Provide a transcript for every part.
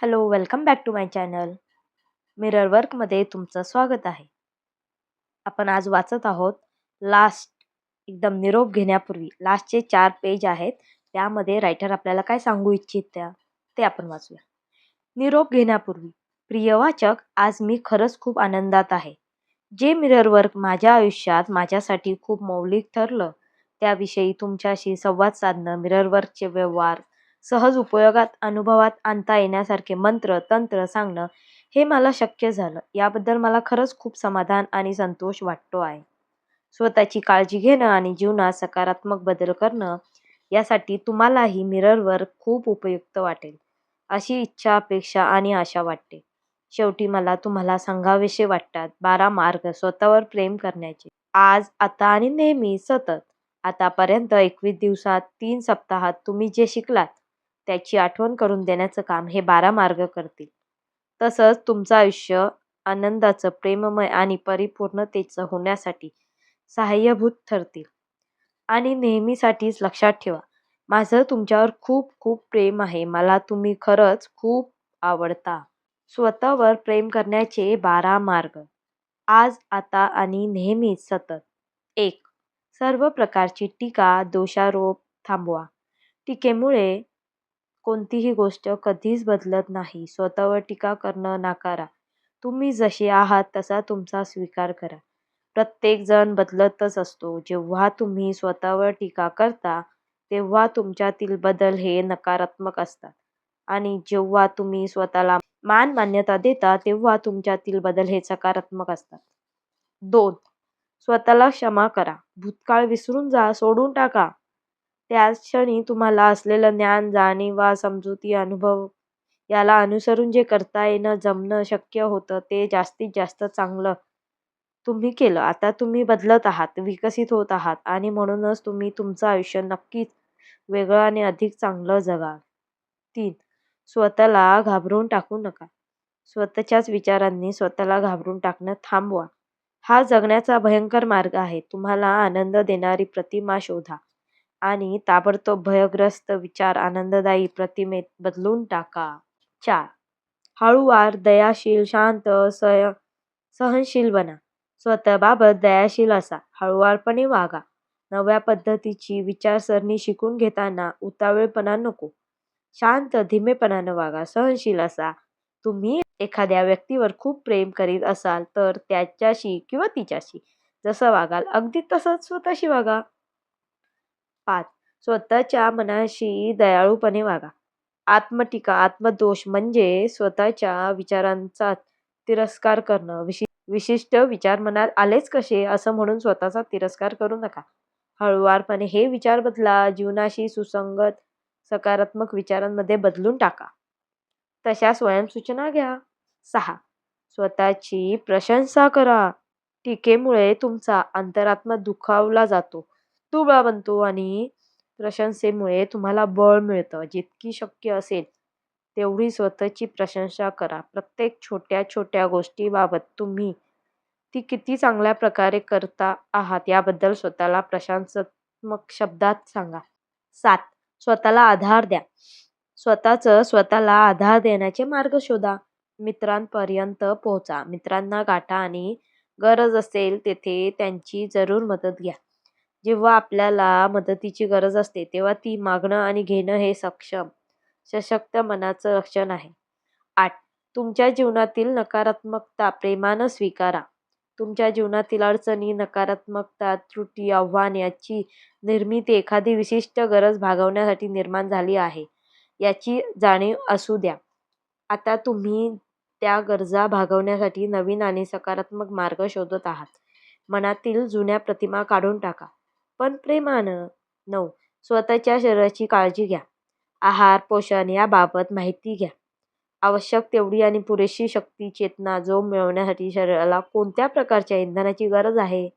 Hello, welcome back to my channel. Mirror वर्कमध्ये तुमचं स्वागत आहे. आपण आज वाचत आहोत लास्ट एकदम निरोप घेण्यापूर्वी लास्टचे 4 पेज आहेत. त्यामध्ये रायटर आपल्याला काय सांगू इच्छित्या ते आपण वाचूया. निरोप घेण्यापूर्वी प्रिय वाचक, आज मी खरंच खूप आनंदात आहे. जे मिरर वर्क माझ्या आयुष्यात माझ्यासाठी खूप मौलिक ठरलं त्याविषयी तुमच्याशी संवाद साधणं, मिरर वर्कचे व्यवहार सहज उपयोगात अनुभवात आणता येण्यासारखे मंत्र तंत्र सांगणं हे मला शक्य झालं. याबद्दल मला खरंच खूप समाधान आणि संतोष वाटतो आहे. स्वतःची काळजी घेणं आणि जीवनात सकारात्मक बदल करणं यासाठी तुम्हालाही मिरर वर्क खूप उपयुक्त वाटेल अशी इच्छा, अपेक्षा आणि आशा वाटते. शेवटी मला तुम्हाला सांगावेसे वाटतात 12 मार्ग स्वतःवर प्रेम करण्याचे. आज, आता आणि नेहमी सतत. आतापर्यंत 21 दिवसात 3 सप्ताहात तुम्ही जे शिकलात त्याची आठवण करून देण्याचं काम हे 12 मार्ग करतील. तसंच तुमचं आयुष्य आनंदाचं, प्रेममय आणि परिपूर्णतेचं होण्यासाठी सहाय्यभूत ठरतील. आणि नेहमीसाठीच लक्षात ठेवा, माझं तुमच्यावर खूप खूप प्रेम आहे. मला तुम्ही खरंच खूप आवडता. स्वतःवर प्रेम करण्याचे 12 मार्ग. आज, आता आणि नेहमीच सतत. 1. सर्व प्रकारची टीका, दोषारोप थांबवा. टीकेमुळे कोणतीही गोष्ट कधीच बदलत नाही. स्वतःवर टीका करणं नाकारा. तुम्ही जसे आहात तसा तुमचा स्वीकार करा. प्रत्येक जण बदलतच असतो. जेव्हा तुम्ही स्वतःवर टीका करता तेव्हा तुमच्यातील बदल हे नकारात्मक असतात आणि जेव्हा तुम्ही स्वतःला मान्यता देता तेव्हा तुमच्यातील बदल हे सकारात्मक असतात. 2. स्वतःला क्षमा करा. भूतकाळ विसरून जा, सोडून टाका. त्याच क्षणी तुम्हाला असलेलं ज्ञान, जाणीवा, समजुती, अनुभव याला अनुसरून जे करता येणं, जमणं शक्य होतं ते जास्तीत जास्त चांगलं तुम्ही केलं. आता तुम्ही बदलत आहात, विकसित होत आहात आणि म्हणूनच तुम्ही तुमचं आयुष्य नक्कीच वेगळं आणि अधिक चांगलं जगाल. 3. स्वतःला घाबरवून टाकू नका. स्वतःच्याच विचारांनी स्वतःला घाबरून टाकणं थांबवा. हा जगण्याचा भयंकर मार्ग आहे. तुम्हाला आनंद देणारी प्रतिमा शोधा आणि ताबडतोब भयग्रस्त विचार आनंददायी प्रतिमेत बदलून टाका. 4. हळूवार, दयाशील, शांत, सहनशील बना. स्वतःबाबत दयाशील असा. हळूवारपणे वागा. नव्या पद्धतीची विचारसरणी शिकून घेताना उतावीळपणा नको. शांत, धीमेपणानं वागा. सहनशील असा. तुम्ही एखाद्या व्यक्तीवर खूप प्रेम करीत असाल तर त्याच्याशी किंवा तिच्याशी जसं वागाल अगदी तसंच स्वतःशी वागा. 5. स्वतःच्या मनाशी दयाळूपणे वागा. आत्मटीका, आत्मदोष म्हणजे स्वतःच्या विचारांचा तिरस्कार करणं. विशिष्ट विचार मनात आलेच कसे असं म्हणून स्वतःचा तिरस्कार करू नका. हळुवारपणे हे विचार बदला. जीवनाशी सुसंगत सकारात्मक विचारांमध्ये बदलून टाका. तशा स्वयंसूचना घ्या. 6. स्वतःची प्रशंसा करा. टीकेमुळे तुमचा अंतरात्मा दुखावला जातो, दुबळा बनतो आणि प्रशंसेमुळे तुम्हाला बळ मिळतं. जितकी शक्य असेल तेवढी स्वतःची प्रशंसा करा. प्रत्येक छोट्या छोट्या गोष्टीबाबत तुम्ही ती किती चांगल्या प्रकारे करता आहात याबद्दल स्वतःला प्रशंसात्मक शब्दात सांगा. 7. स्वतःला आधार द्या. स्वतःला आधार देण्याचे मार्ग शोधा. मित्रांपर्यंत पोहोचा. मित्रांना गाठा आणि गरज असेल तेथे त्यांची जरूर मदत घ्या. जेव्हा आपल्याला मदतीची गरज असते तेव्हा ती मागणं आणि घेणं हे सशक्त मनाचं लक्षण आहे. 8. तुमच्या जीवनातील नकारात्मकता प्रेमानं स्वीकारा. तुमच्या जीवनातील अडचणी, नकारात्मकता, त्रुटी, आव्हान याची निर्मिती एखादी विशिष्ट गरज भागवण्यासाठी निर्माण झाली आहे याची जाणीव असू द्या. आता तुम्ही त्या गरजा भागवण्यासाठी नवीन आणि सकारात्मक मार्ग शोधत आहात. मनातील जुन्या प्रतिमा काढून टाका, पण प्रेमानं. 9. स्वतःच्या शरीराची काळजी घ्या. आहार, पोषण याबाबत माहिती घ्या. आवश्यक तेवढी आणि पुरेशी शक्ती, चेतना, जोम मिळवण्यासाठी शरीराला कोणत्या प्रकारच्या इंधनाची गरज आहे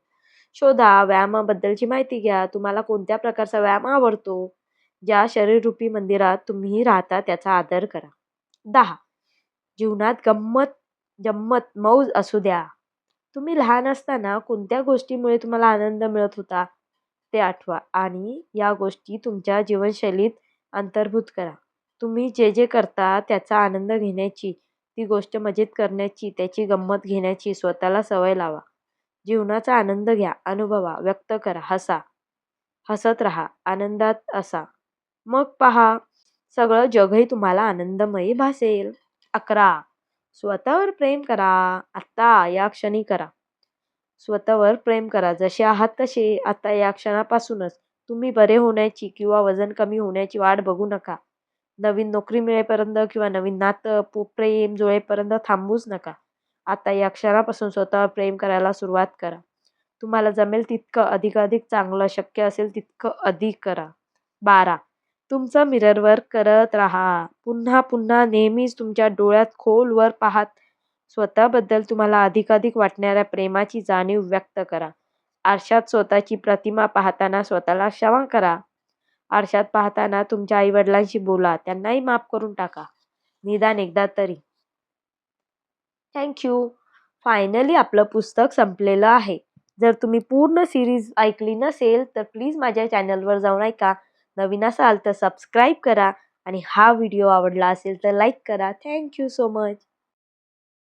शोधा. व्यायामाबद्दलची माहिती घ्या. तुम्हाला कोणत्या प्रकारचा व्यायाम आवडतो. ज्या शरीररूपी मंदिरात तुम्ही राहता त्याचा आदर करा. 10. जीवनात जम्मत मौज असू द्या. तुम्ही लहान असताना कोणत्या गोष्टीमुळे तुम्हाला आनंद मिळत होता ते आठवा आणि या गोष्टी तुमच्या जीवनशैलीत अंतर्भूत करा. तुम्ही जे जे करता त्याचा आनंद घेण्याची, ती गोष्ट मजेत करण्याची, त्याची गंमत घेण्याची स्वतःला सवय लावा. जीवनाचा आनंद घ्या, अनुभवा, व्यक्त करा, हसा. हसत राहा, आनंदात असा. मग पहा, सगळं जगही तुम्हाला आनंदमयी भासेल. 11. स्वतःवर प्रेम करा. आत्ता या क्षणी करा. स्वतःवर प्रेम करा. जसे आहात तसे आता या क्षणापासूनच. तुम्ही बरे होण्याची किंवा वजन कमी होण्याची वाट बघू नका. नवीन नोकरी मिळेपर्यंत किंवा नवीन नातं, प्रेम जुळेपर्यंत थांबूच नका. आता या क्षणापासून स्वतःवर प्रेम करायला सुरुवात करा. तुम्हाला जमेल तितकं अधिकाधिक चांगलं, शक्य असेल तितकं अधिक करा. 12. तुमचं मिरर वर्क करत राहा. पुन्हा पुन्हा नेहमीच तुमच्या डोळ्यात खोलवर पाहत स्वतःबद्दल तुम्हाला अधिकाधिक वाटणाऱ्या प्रेमाची जाणीव व्यक्त करा. आरशात स्वतःची प्रतिमा पाहताना स्वतःला क्षमा करा. आरशात पाहताना तुमच्या आई-वडिलांशी बोला. त्यांनाही माफ करून टाका. निदान एकदा तरी. Thank you. फायनली आपलं पुस्तक संपलेलं आहे. जर तुम्ही पूर्ण सिरीज ऐकली नसेल तर प्लीज माझ्या चॅनलवर जाऊन ऐका. नवीन असाल तर सबस्क्राईब करा आणि हा व्हिडिओ आवडला असेल तर लाईक करा. Thank you so much.